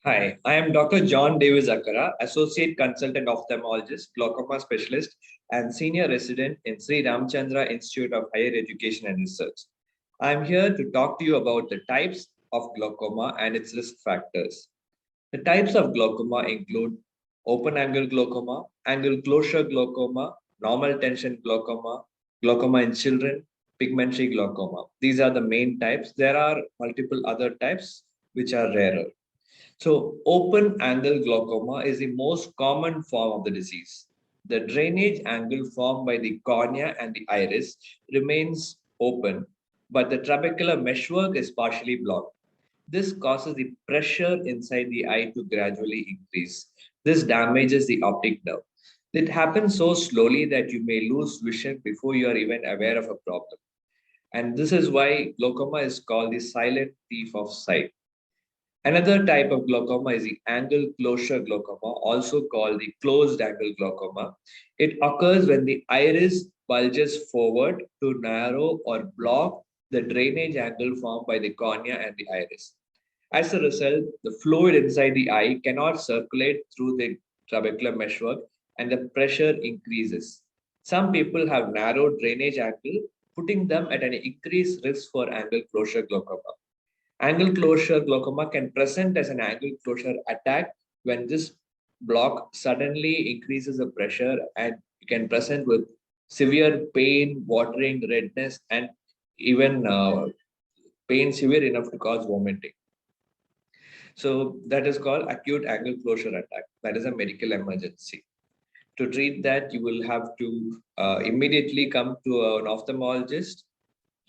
Hi, I am Dr. John Davis Akkara, Associate Consultant Ophthalmologist, Glaucoma Specialist, and Senior Resident in Sri Ramachandra Institute of Higher Education and Research. I am here to talk to you about the types of glaucoma and its risk factors. The types of glaucoma include open angle glaucoma, angle closure glaucoma, normal tension glaucoma, glaucoma in children, pigmentary glaucoma. These are the main types. There are multiple other types which are rarer. So, open angle glaucoma is the most common form of the disease. The drainage angle formed by the cornea and the iris remains open, but the trabecular meshwork is partially blocked. This causes the pressure inside the eye to gradually increase. This damages the optic nerve. It happens so slowly that you may lose vision before you are even aware of a problem. And this is why glaucoma is called the silent thief of sight. Another type of glaucoma is the angle closure glaucoma, also called the closed angle glaucoma. It occurs when the iris bulges forward to narrow or block the drainage angle formed by the cornea and the iris. As a result, the fluid inside the eye cannot circulate through the trabecular meshwork and the pressure increases. Some people have narrow drainage angle, putting them at an increased risk for angle closure glaucoma. Angle closure glaucoma can present as an angle closure attack when this block suddenly increases the pressure, and it can present with severe pain, watering, redness, and even pain severe enough to cause vomiting. So that is called acute angle closure attack. That is a medical emergency. To treat that, you will have to immediately come to an ophthalmologist.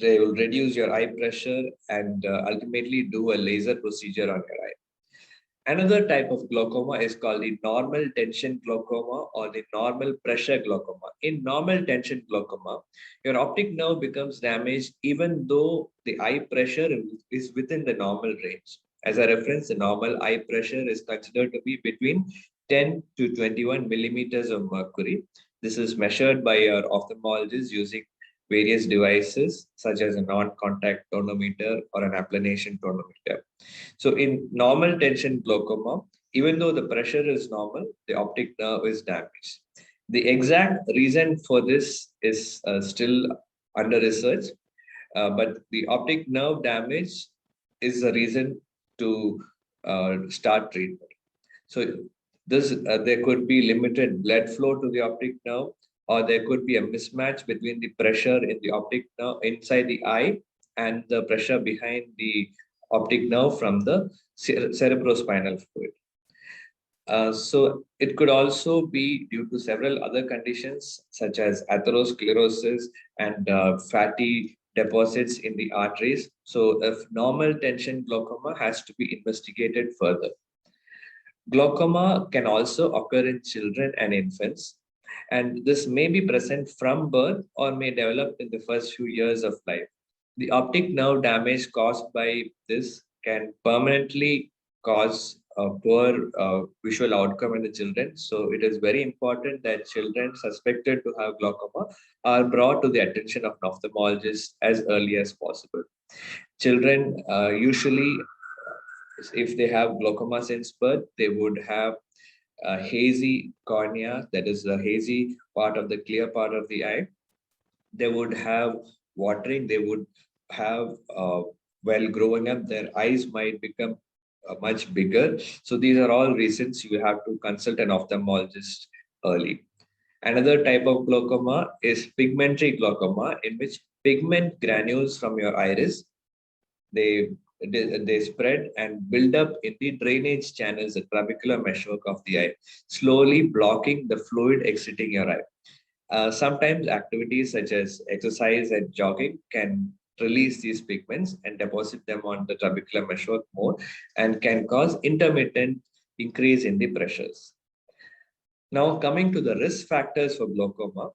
They will reduce your eye pressure and ultimately do a laser procedure on your eye. Another type of glaucoma is called the normal tension glaucoma or the normal pressure glaucoma. In normal tension glaucoma, your optic nerve becomes damaged even though the eye pressure is within the normal range. As a reference, the normal eye pressure is considered to be between 10 to 21 millimeters of mercury. This is measured by your ophthalmologist using various devices such as a non-contact tonometer or an applanation tonometer. So in normal tension glaucoma, even though the pressure is normal, the optic nerve is damaged. The exact reason for this is still under research, but the optic nerve damage is the reason to start treatment. So this there could be limited blood flow to the optic nerve, or there could be a mismatch between the pressure in the optic nerve inside the eye and the pressure behind the optic nerve from the cerebrospinal fluid. So it could also be due to several other conditions such as atherosclerosis and fatty deposits in the arteries. So if normal tension glaucoma has to be investigated further. Glaucoma can also occur in children and infants, and this may be present from birth or may develop in the first few years of life. The optic nerve damage caused by this can permanently cause a poor visual outcome in the children. So it is very important that children suspected to have glaucoma are brought to the attention of an ophthalmologist as early as possible. Children usually, if they have glaucoma since birth, they would have a hazy cornea, that is the hazy part of the clear part of the eye. They would have watering, they would have, while growing up, their eyes might become much bigger. So these are all reasons you have to consult an ophthalmologist early. Another type of glaucoma is pigmentary glaucoma, in which pigment granules from your iris, they they spread and build up in the drainage channels, the trabecular meshwork of the eye, slowly blocking the fluid exiting your eye. Sometimes activities such as exercise and jogging can release these pigments and deposit them on the trabecular meshwork more, and can cause intermittent increase in the pressures. Now, coming to the risk factors for glaucoma,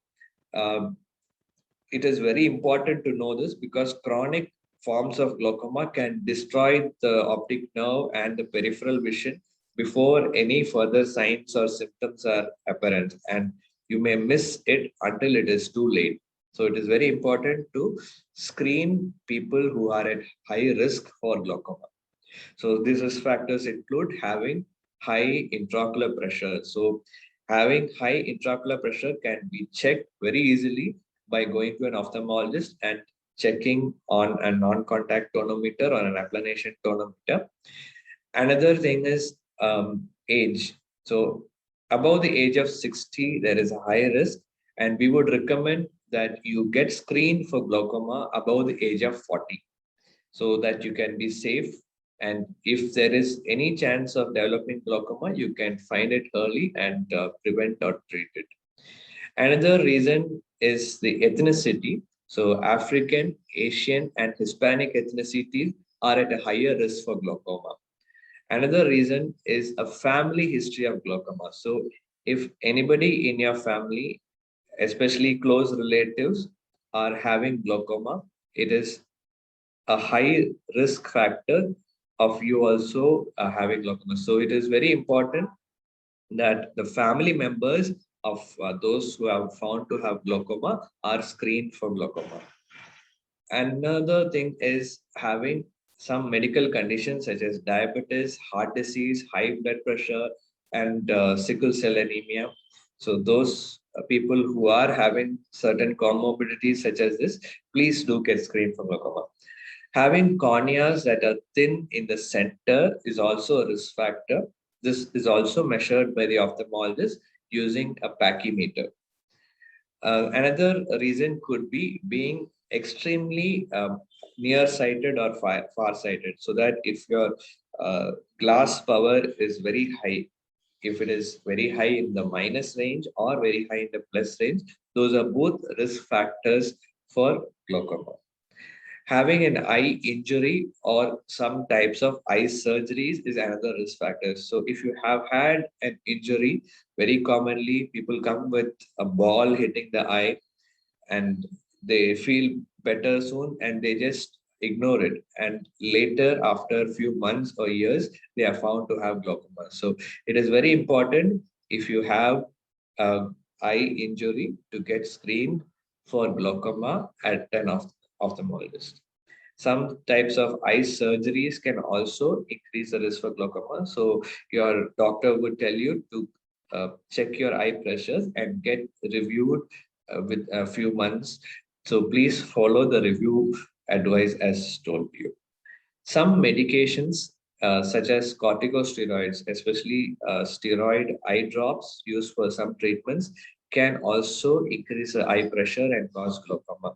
uh, it is very important to know this because chronic forms of glaucoma can destroy the optic nerve and the peripheral vision before any further signs or symptoms are apparent, and you may miss it until it is too late. So it is very important to screen people who are at high risk for glaucoma. So these risk factors include having high intraocular pressure. So having high intraocular pressure can be checked very easily by going to an ophthalmologist and checking on a non-contact tonometer or an applanation tonometer. Another thing is age. So above the age of 60, there is a high risk, and we would recommend that you get screened for glaucoma above the age of 40 so that you can be safe. And if there is any chance of developing glaucoma, you can find it early and prevent or treat it. Another reason is the ethnicity. So African, Asian, and Hispanic ethnicities are at a higher risk for glaucoma. Another reason is a family history of glaucoma. So if anybody in your family, especially close relatives, are having glaucoma, it is a high risk factor of you also having glaucoma. So it is very important that the family members of those who have found to have glaucoma are screened for glaucoma. Another thing is having some medical conditions such as diabetes, heart disease, high blood pressure, and sickle cell anemia. So those people who are having certain comorbidities such as this, please do get screened for glaucoma. Having corneas that are thin in the center is also a risk factor. This is also measured by the ophthalmologist using a pachymeter. Another reason could be being extremely nearsighted or far-sighted, so that if your glass power is very high, if it is very high in the minus range or very high in the plus range, those are both risk factors for glaucoma. Having an eye injury or some types of eye surgeries is another risk factor. So if you have had an injury, very commonly people come with a ball hitting the eye and they feel better soon and they just ignore it. And later, after a few months or years, they are found to have glaucoma. So it is very important if you have a eye injury to get screened for glaucoma at an ophthalmologist. Some types of eye surgeries can also increase the risk for glaucoma. So your doctor would tell you to check your eye pressures and get reviewed with a few months. So please follow the review advice as told to you. Some medications, such as corticosteroids, especially steroid eye drops used for some treatments, can also increase the eye pressure and cause glaucoma.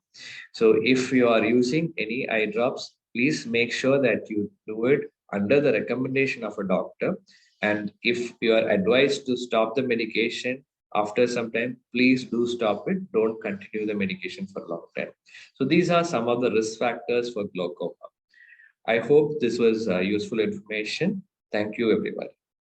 So, if you are using any eye drops, please make sure that you do it under the recommendation of a doctor. And if you are advised to stop the medication after some time, please do stop it. Don't continue the medication for a long time. So, these are some of the risk factors for glaucoma. I hope this was useful information. Thank you, everybody.